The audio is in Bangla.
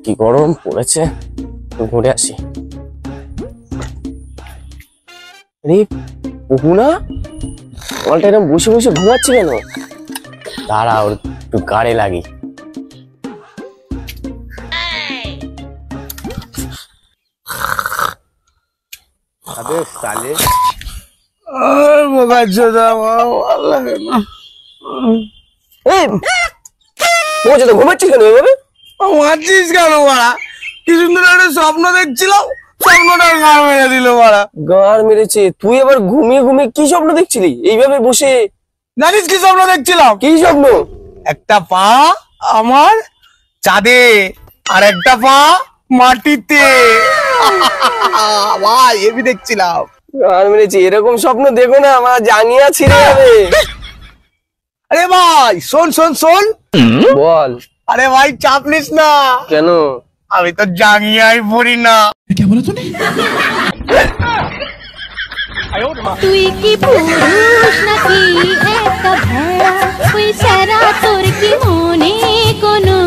কি গরম পড়েছে, ঘুরে আসি। না বলটা এরকম বসে বসে ঘুমাচ্ছে কেন? দাঁড়া, ওর একটু গাড়ে লাগি। ঘুমাচ্ছিস কেন এভাবে? মারছিস কেন বাড়া? কি সুন্দর একটা স্বপ্ন দেখছিলাম, স্বপ্নটা গাড় মেরে দিল বাড়া। গাড় মেরেছে? তুই এবার ঘুমিয়ে ঘুমিয়ে কি স্বপ্ন দেখছিলি এইভাবে বসে? জানিস কি স্বপ্ন দেখছিলাম? কি স্বপ্ন? একটা পা আমার চাঁদে আর একটা পা মাটিতে। ভাই এবি দেখছিলাম। গাড় মেরেছে, এরকম স্বপ্ন দেখো না, আমার জাঙ্গিয়া ছিঁড়ে যাবে। আরে ভাই শোন শোন শোন। বল। আরে ভাই চাপ নিস না। কেন? আমি তো জাঙ্গিয়াই পড়ি না। কে বলে তুমি? তুই কি পুরুষ নাকি একটা ভেড়া? ওই সারা তোর কি মনে কোনো